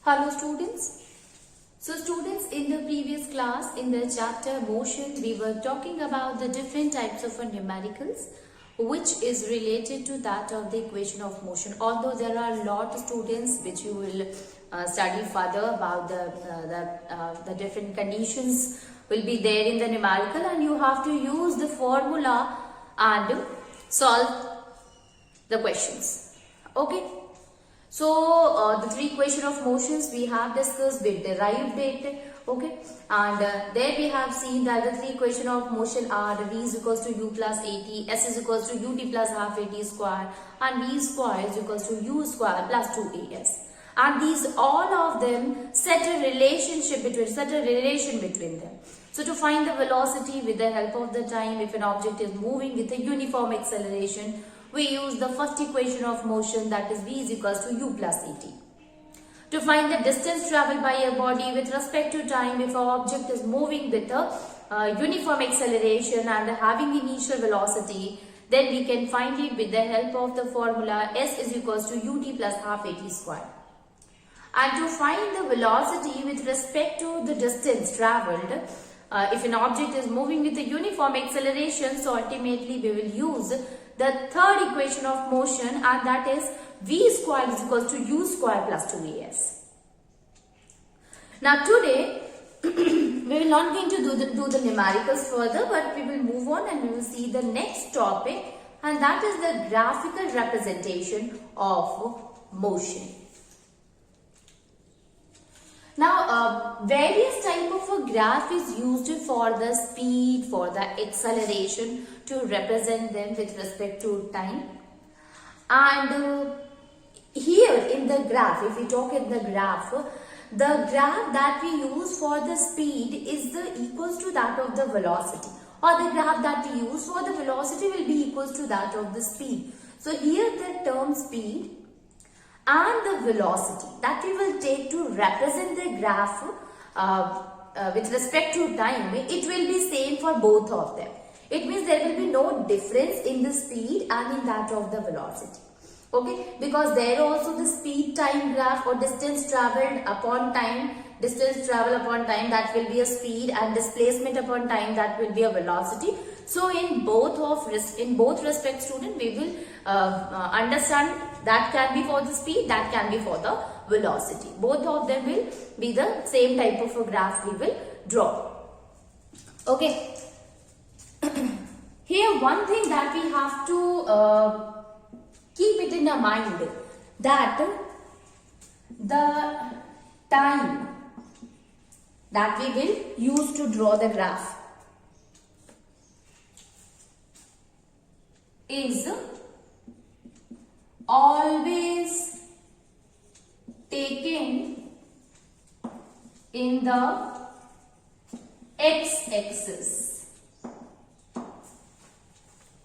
Hello students. So students, in the previous class in the chapter motion, we were talking about the different types of numericals which is related to that of the equation of motion. Although there are a lot of students which you will study further about the different conditions will be there in the numerical, and you have to use the formula and solve the questions. Okay. So the three equation of motions we have discussed, we derived it, okay, and there we have seen that the three equation of motion are v is equals to u plus at, s is equals to ut plus half at square, and v square is equals to u square plus 2as. And these all of them set a relation between them. So to find the velocity with the help of the time, if an object is moving with a uniform acceleration, we use the first equation of motion, that is v is equals to u plus at. To find the distance traveled by a body with respect to time, if an object is moving with a uniform acceleration and having initial velocity, then we can find it with the help of the formula s is equals to ut plus half at square. And to find the velocity with respect to the distance traveled, if an object is moving with a uniform acceleration, so ultimately we will use the third equation of motion, and that is v square is equals to u square plus 2as. Now today we will not going to do the numericals further, but we will move on and we will see the next topic, and that is the graphical representation of motion. Now, various type of a graph is used for the speed, for the acceleration, to represent them with respect to time. And here in the graph, if we talk in the graph that we use for the speed is equals to that of the velocity, or the graph that we use for the velocity will be equals to that of the speed. So here the term speed and the velocity that we will take to represent the graph with respect to time, it will be same for both of them. It means there will be no difference in the speed and in that of the velocity. Okay, because there also the speed time graph, or distance traveled upon time, that will be a speed, and displacement upon time, that will be a velocity. So in both respects, student, we will understand that can be for the speed, that can be for the velocity. Both of them will be the same type of a graph we will draw. Okay. Here one thing that we have to keep it in our mind, that the time that we will use to draw the graph is always taken in the x-axis.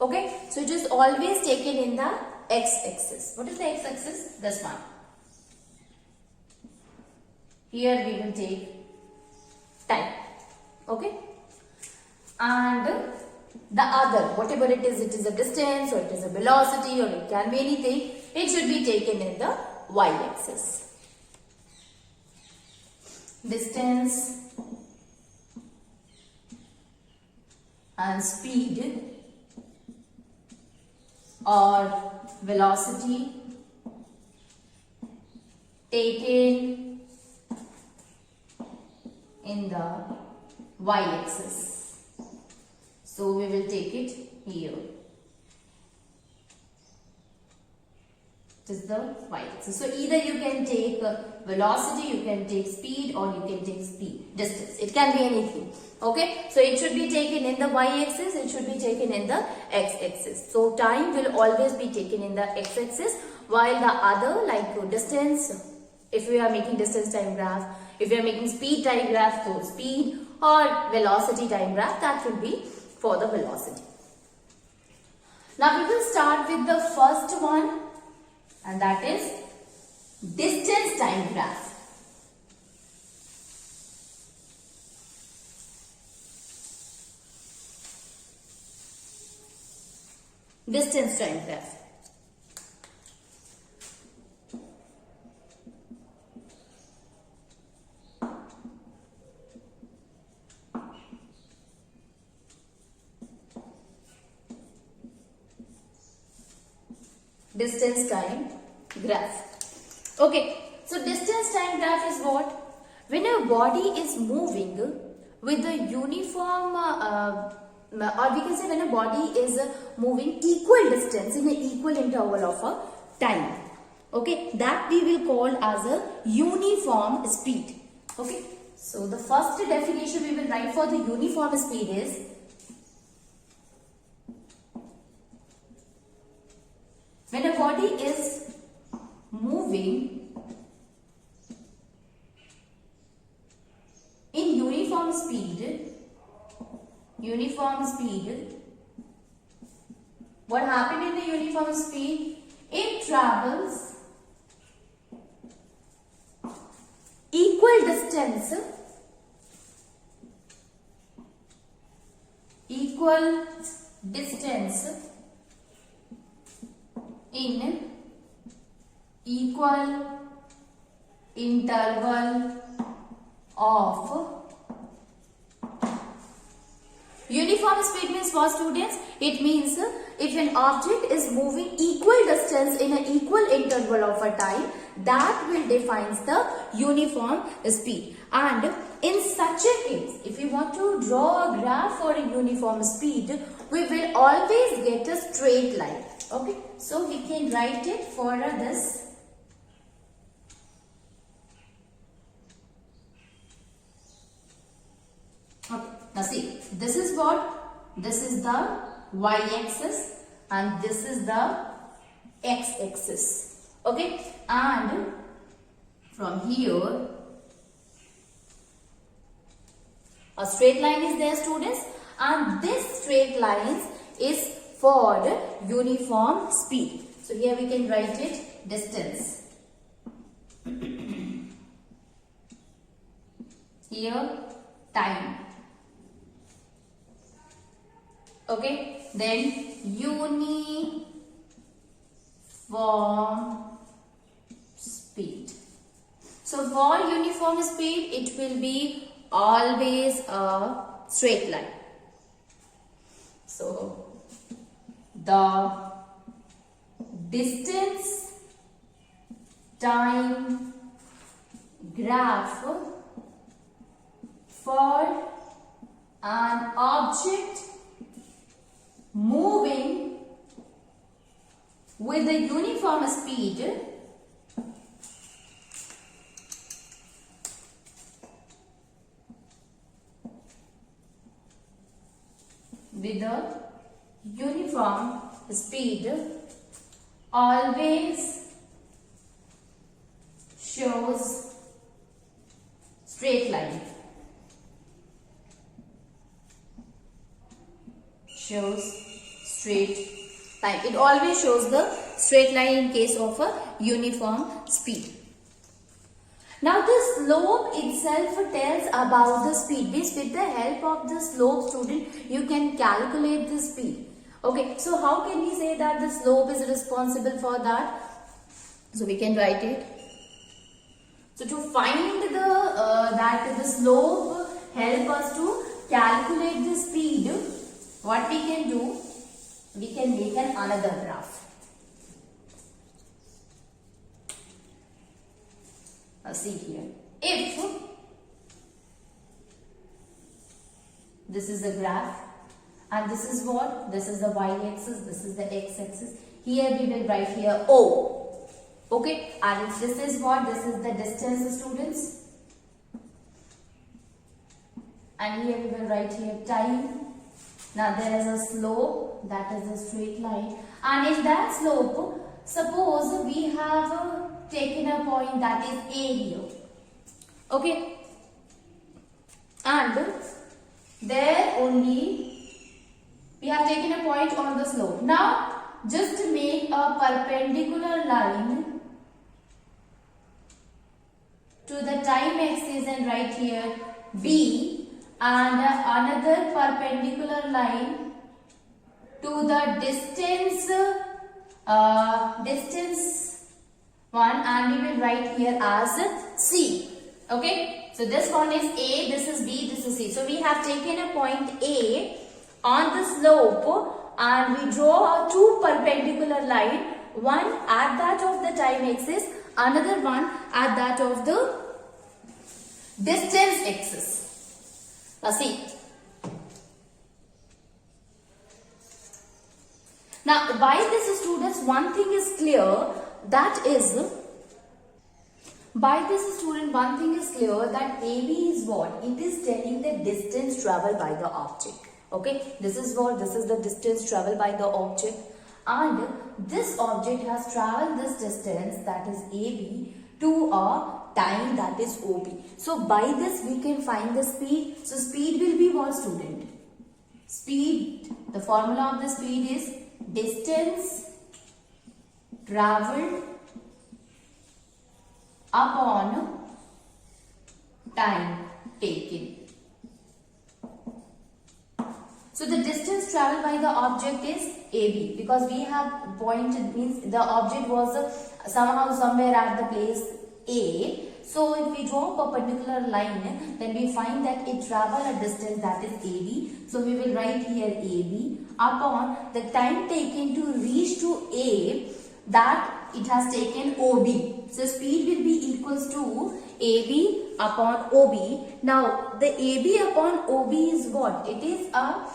Okay, so it is always taken in the x-axis. What is the x-axis? This one. Here we will take time. Okay, and the other, whatever it is a distance, or it is a velocity, or it can be anything, it should be taken in the y-axis. Distance and speed or velocity taken in the y-axis. So we will take it here. It is the y-axis. So either you can take velocity, you can take speed, or you can take distance. It can be anything. Okay. So it should be taken in the y-axis, it should be taken in the x-axis. So time will always be taken in the x-axis, while the other, like distance, if we are making distance time graph, if we are making speed time graph for speed, or velocity time graph, that will be for the velocity. Now we will start with the first one, and that is distance time graph. Distance time graph. distance time graph. Okay, so distance time graph is what? When a body is moving with a uniform or we can say when a body is moving equal distance in an equal interval of a time. Okay, that we will call as a uniform speed. Okay, so the first definition we will write for the uniform speed is when a body is moving in uniform speed, what happened in the uniform speed? It travels equal distance in equal interval of uniform speed means what, students? It means if an object is moving equal distance in an equal interval of a time, that will defines the uniform speed. And in such a case, if we want to draw a graph for a uniform speed, we will always get a straight line. Okay, so we can write it for this. Okay, now see, this is what? This is the y-axis and this is the x-axis. Okay, and from here a straight line is there, students, and this straight line is for the uniform speed. So here we can write it distance. Here time. Okay, then uniform speed. So for uniform speed, it will be always a straight line. So the distance time graph for an object moving with a uniform speed always shows straight line. It always shows the straight line in case of a uniform speed. Now the slope itself tells about the speed. Means with the help of the slope, student, you can calculate the speed. Okay, so how can we say that the slope is responsible for that? So we can write it. So to find the slope help us to calculate the speed, what we can do? We can make another graph. See here. If this is the graph and this is what? This is the y-axis, this is the x-axis. Here we will write here O. Okay, and if this is what? This is the distance, students. And here we will write here time. Now there is a slope, that is a straight line. And in that slope, suppose we have taken a point that is A here. Okay. And there only we have taken a point on the slope. Now just make a perpendicular line to the time axis and write here B, and another perpendicular line to the distance one, and we will write here as C. Okay, so this one is A, this is B, this is C. So we have taken a point A on the slope and we draw two perpendicular line. one at that of the time axis, another one at that of the distance axis. Now see. Now by this, students, one thing is clear, that is, by this student, one thing is clear, that AB is what? It is telling the distance traveled by the object. Okay, this is what? This is the distance traveled by the object, and this object has traveled this distance, that is AB, to a time, that is OB. So by this we can find the speed. So speed will be what, student? Speed, the formula of the speed is distance traveled upon time taken. So the distance traveled by the object is AB, because we have pointed, means the object was somehow somewhere at the place A. So if we draw a perpendicular line, then we find that it traveled a distance, that is AB. So we will write here AB upon the time taken to reach to A, that it has taken OB. So speed will be equals to AB upon OB. Now the AB upon OB is what? It is a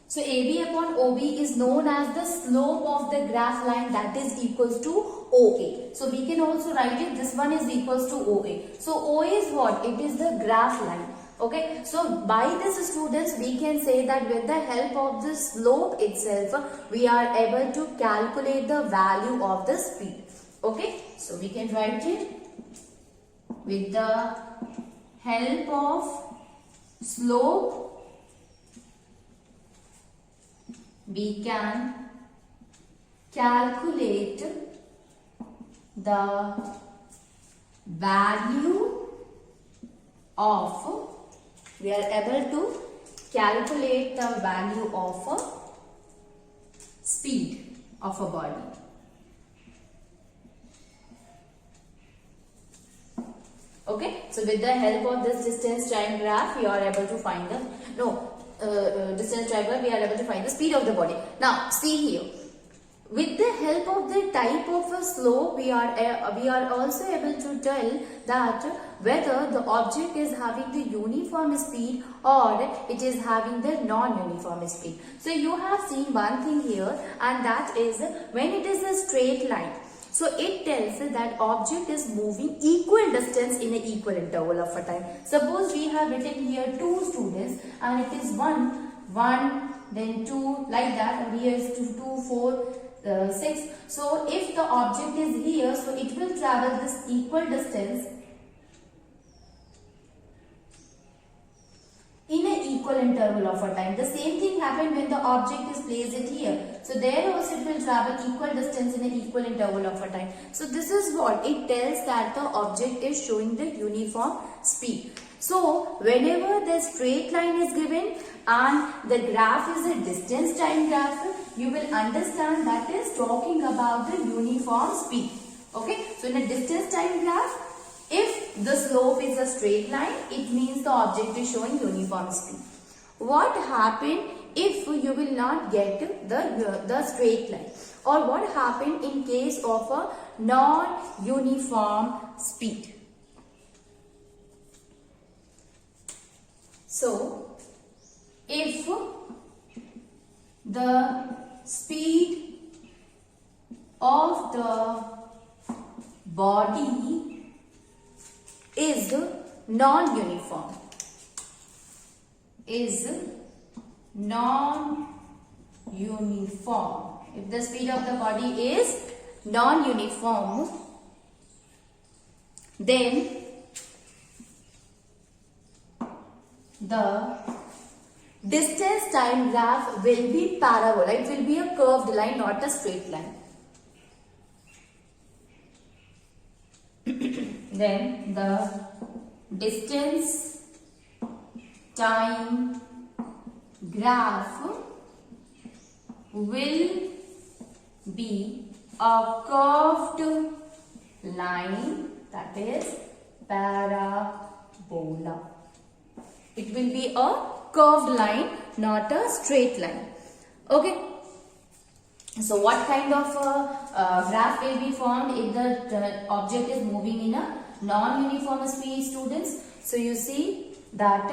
so AB upon OB is known as the slope of the graph line, that is equals to OA. So we can also write it, this one is equals to OA. So OA is what? It is the graph line. Okay, so by this, students, we can say that with the help of the slope itself, we are able to calculate the value of the speed. Okay, so we can write it with the help of slope, we can calculate the value of, we are able to calculate the value of speed of a body. Okay, so with the help of this distance time graph, we are able to find the distance time graph, we are able to find the speed of the body. Now see here, with the help of the type of a slope, we are also able to tell that whether the object is having the uniform speed or it is having the non-uniform speed. So you have seen one thing here, and that is when it is a straight line. So it tells that object is moving equal distance in an equal interval of a time. Suppose we have written here 2 students, and it is 1, then 2, like that, and here is 2, 4, 6. So if the object is here, so it will travel this equal distance in an equal interval of a time. The same thing happened when the object is placed it here. So there also it will travel equal distance in an equal interval of a time. So this is what it tells, that the object is showing the uniform speed. So whenever the straight line is given and the graph is a distance time graph, you will understand that is talking about the uniform speed. Okay, so in a distance time graph, if the slope is a straight line, it means the object is showing uniform speed. What happened if you will not get the straight line, or what happened in case of a non-uniform speed? So if the speed of the body is non-uniform, if the speed of the body is non-uniform, then the distance time graph will be parabola. It will be a curved line, not a straight line. Then the distance time graph will be a curved line, that is parabola. It will be a curved line, not a straight line. Okay. So what kind of graph will be formed if the object is moving in a non-uniform speed, students? So you see that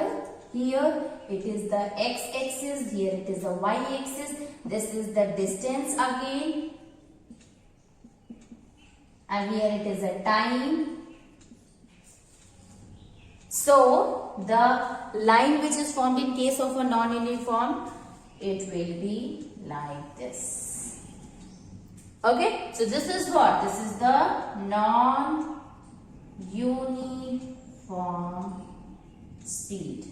here it is the x-axis, here it is the y-axis, this is the distance again, and here it is a time. So the line which is formed in case of a non-uniform, it will be like this. Okay, so this is what? This is the non-uniform speed.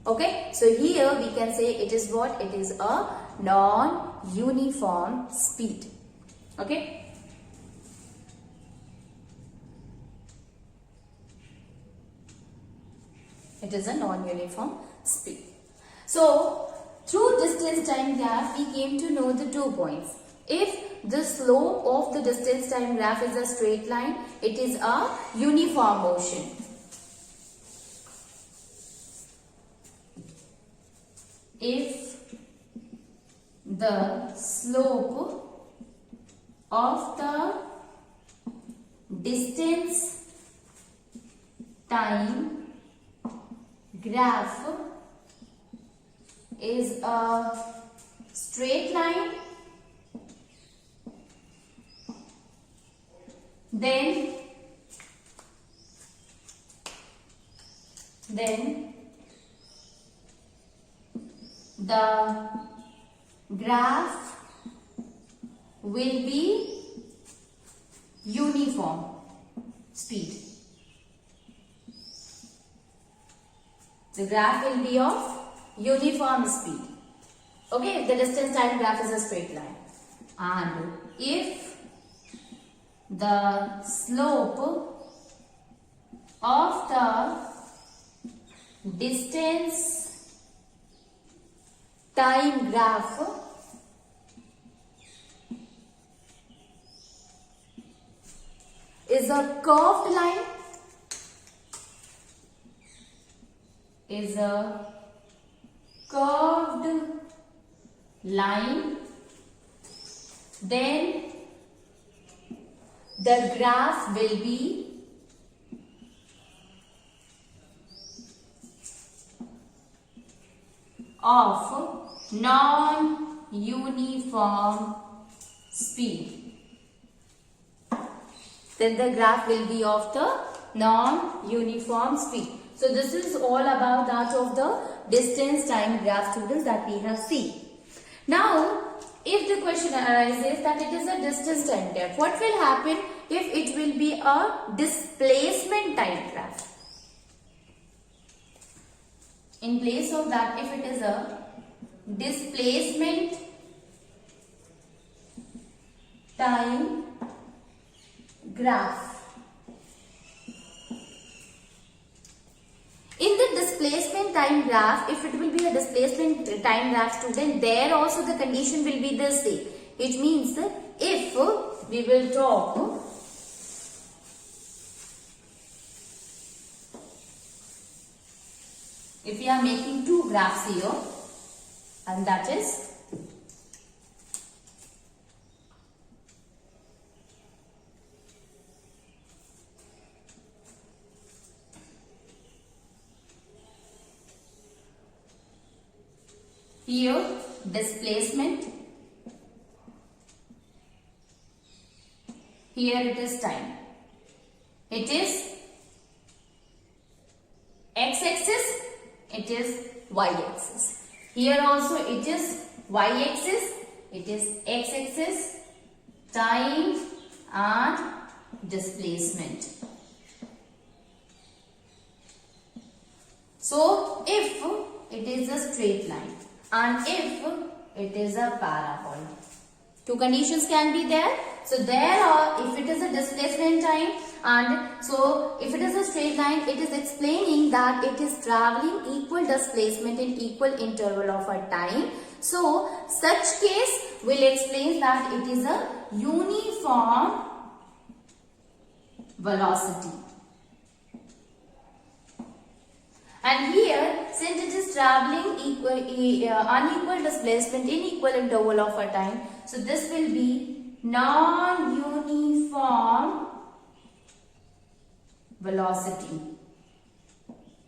Okay, so here we can say it is what? It is a non-uniform speed. Okay. It is a non-uniform speed. So, through distance time graph, we came to know the 2 points. If the slope of the distance time graph is a straight line, it is a uniform motion. If the slope of the distance time graph is a straight line, then the graph will be uniform speed. The graph will be of uniform speed. Okay, if the distance time graph is a straight line. And if the slope of the distance time graph is a curved line, then the graph will be of non-uniform speed. Then the graph will be of the non-uniform speed. So this is all about that of the distance time graph, students, that we have seen. Now, if the question arises that it is a distance time graph, what will happen if it will be a displacement time graph? In place of that, if it is a displacement time graph, in the displacement time graph, if it will be a displacement time graph, student, there also the condition will be the same. It means if we will talk if we are making two graphs here, and that is here displacement, here it is time. It is x-axis, it is y-axis. Here also it is y-axis, it is x-axis, time and displacement. So if it is a straight line and if it is a parabola, two conditions can be there. So there are, if it is a displacement time, and so if it is a straight line, it is explaining that it is traveling equal displacement in equal interval of a time. So such case will explain that it is a uniform velocity. And here, since it is traveling unequal displacement in equal interval of a time, so this will be non-uniform velocity.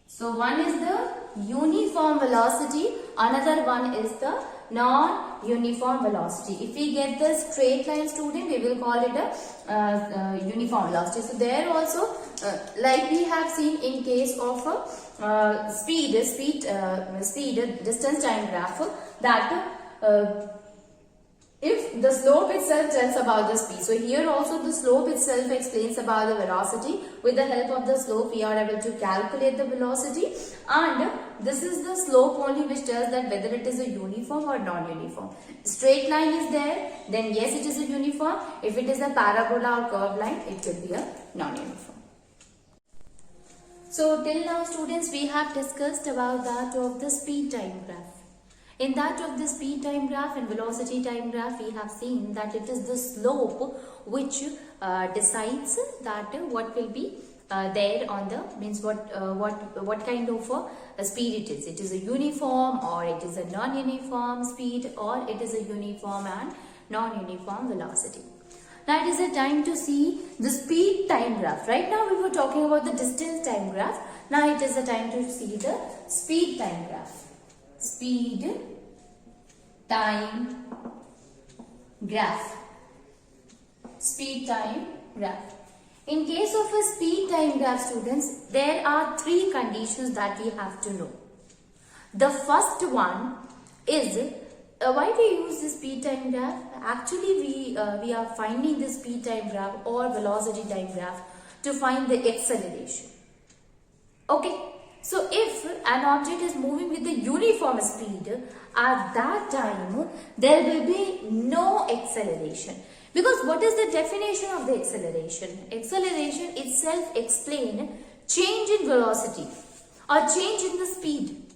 So one is the uniform velocity, another one is the non-uniform velocity. If we get the straight line, student, we will call it a uniform velocity. So there also, like we have seen in case of speed distance time graph, that if the slope itself tells about the speed. So here also the slope itself explains about the velocity. With the help of the slope, we are able to calculate the velocity, and this is the slope only which tells that whether it is a uniform or non-uniform. Straight line is there, then yes, it is a uniform. If it is a parabola or curved line, it could be a non-uniform. So till now, students, we have discussed about that of the speed time graph. In that of the speed time graph and velocity time graph, we have seen that it is the slope which decides that what will be there on the, means what kind of a speed it is. It is a uniform, or it is a non-uniform speed, or it is a uniform and non-uniform velocity. Now it is a time to see the speed time graph. Right now we were talking about the distance time graph. Now it is the time to see the speed time graph. Speed time graph. Speed time graph. In case of a speed time graph, students, there are three conditions that we have to know. The first one is why we use the speed time graph. Actually, we are finding the speed time graph or velocity time graph to find the acceleration. Okay. So if an object is moving with a uniform speed, at that time there will be no acceleration. Because what is the definition of the acceleration? Acceleration itself explains change in velocity or change in the speed.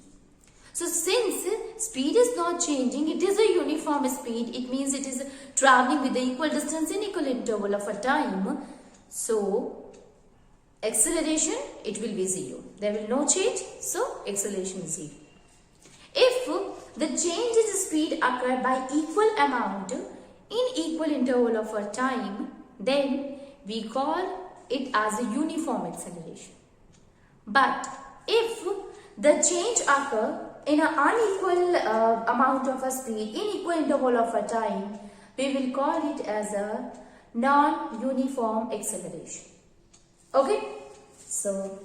So since speed is not changing, it is a uniform speed, it means it is traveling with the equal distance in equal interval of a time. So acceleration, it will be 0. There will no change, so acceleration is 0. If the change in speed occur by equal amount in equal interval of a time, then we call it as a uniform acceleration. But if the change occur in an unequal amount of a speed in equal interval of a time, we will call it as a non-uniform acceleration. Okay, so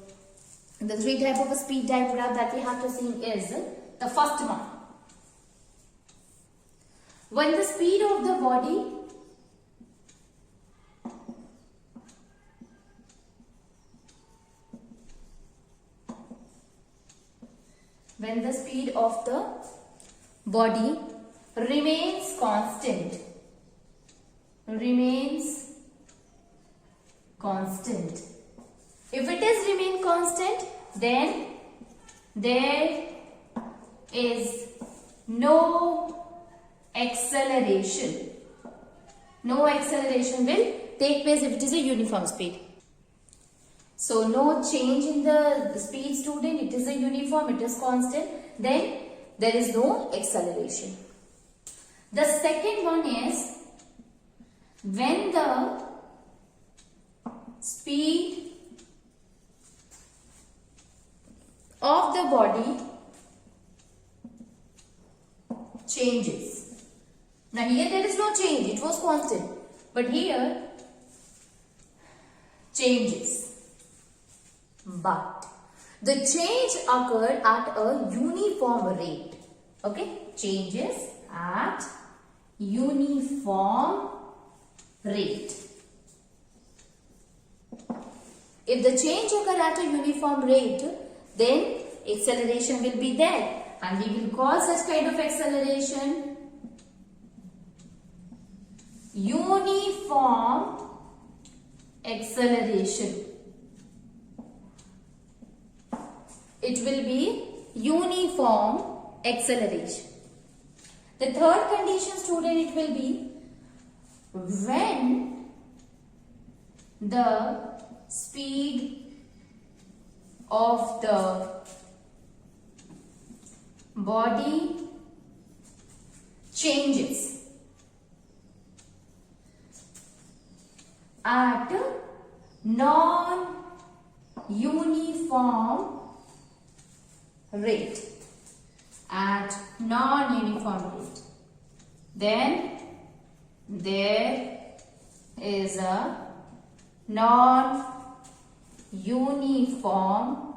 the three type of a speed time graph that we have to see is the first one. When the speed of the body remains constant, if it is remain constant, then there is no acceleration. No acceleration will take place if it is a uniform speed. So no change in the speed, student, it is a uniform, it is constant, then there is no acceleration. The second one is when the speed of the body changes. Now here there is no change, it was constant, but here changes. But the change occurred at a uniform rate. Okay, changes at uniform rate. If the change occur at a uniform rate, then acceleration will be there, and we will call such kind of acceleration uniform acceleration. It will be uniform acceleration. The third condition, student, it will be when the speed of the body changes at non-uniform rate. At non-uniform rate. Then there is a non-uniform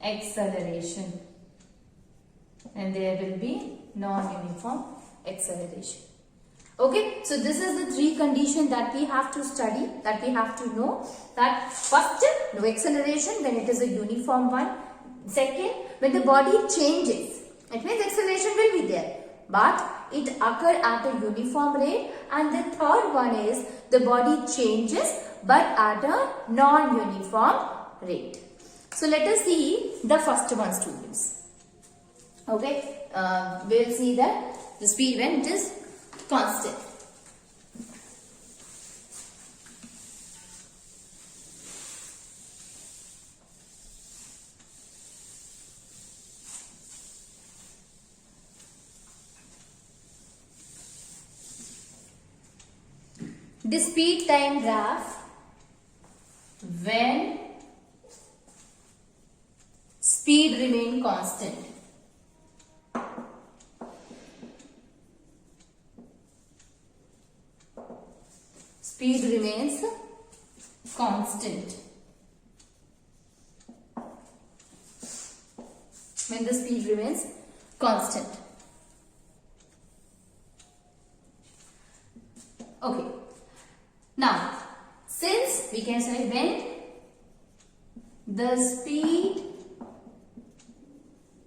acceleration. And there will be non-uniform acceleration. Okay, so this is the three conditions that we have to study, that we have to know. That first, no acceleration when it is a uniform one. Second, when the body changes, it means acceleration will be there, but it occur at a uniform rate. And the third one is the body changes but at a non-uniform rate. So let us see the first one, students. Okay, we will see that the speed when it is constant. The speed time graph when speed remain constant. Speed remains constant. When the speed remains constant. Okay. Now, since we can say when the speed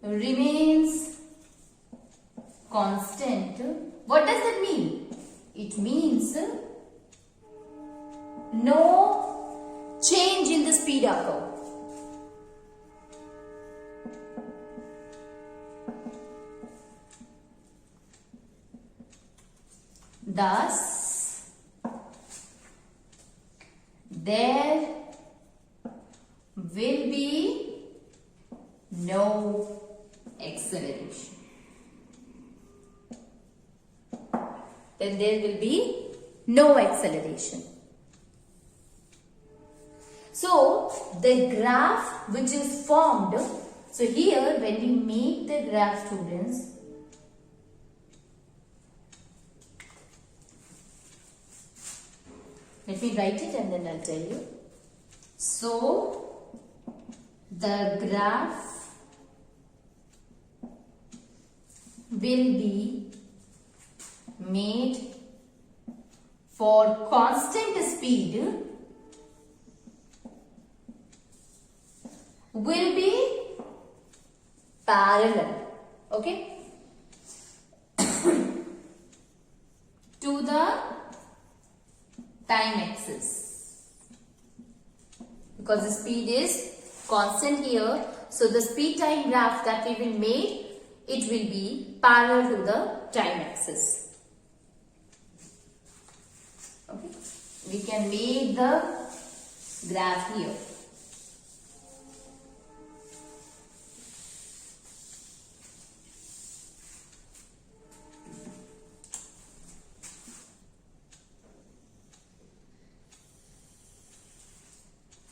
remains constant, what does that mean? It means no change in the speed occur. Thus, there will be no acceleration. Then there will be no acceleration. So, the graph which is formed, so here when we make the graph, students, let me write it and then I'll tell you. So, the graph will be made for constant speed will be parallel, okay, to the time axis, because the speed is constant here. So the speed time graph that we will make, it will be parallel to the time axis. Okay, we can make the graph here.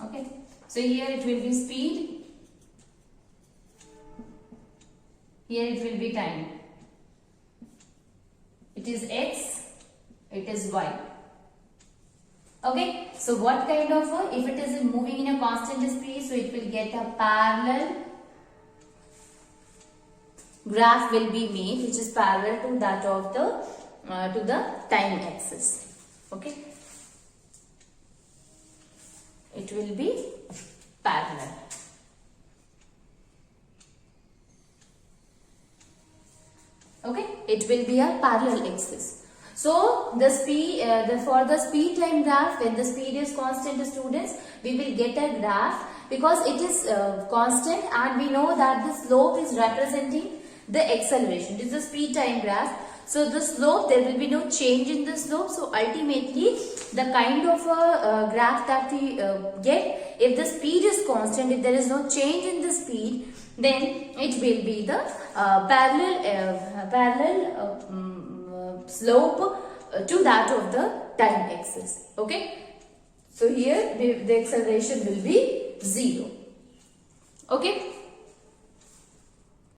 Okay, so here it will be speed, here it will be time. It is x, it is y. Okay, so what kind of if it is moving in a constant speed, so it will get a parallel graph will be made, which is parallel to that of the time axis. Okay, it will be parallel. Okay, it will be a parallel axis. So the speed for the speed time graph, when the speed is constant, students, we will get a graph because it is constant, and we know that the slope is representing the acceleration. It is the speed time graph. So the slope, there will be no change in the slope. So ultimately, the kind of a graph that we get, if the speed is constant, if there is no change in the speed, then it will be the parallel slope to that of the time axis. Okay. So here the acceleration will be 0. Okay.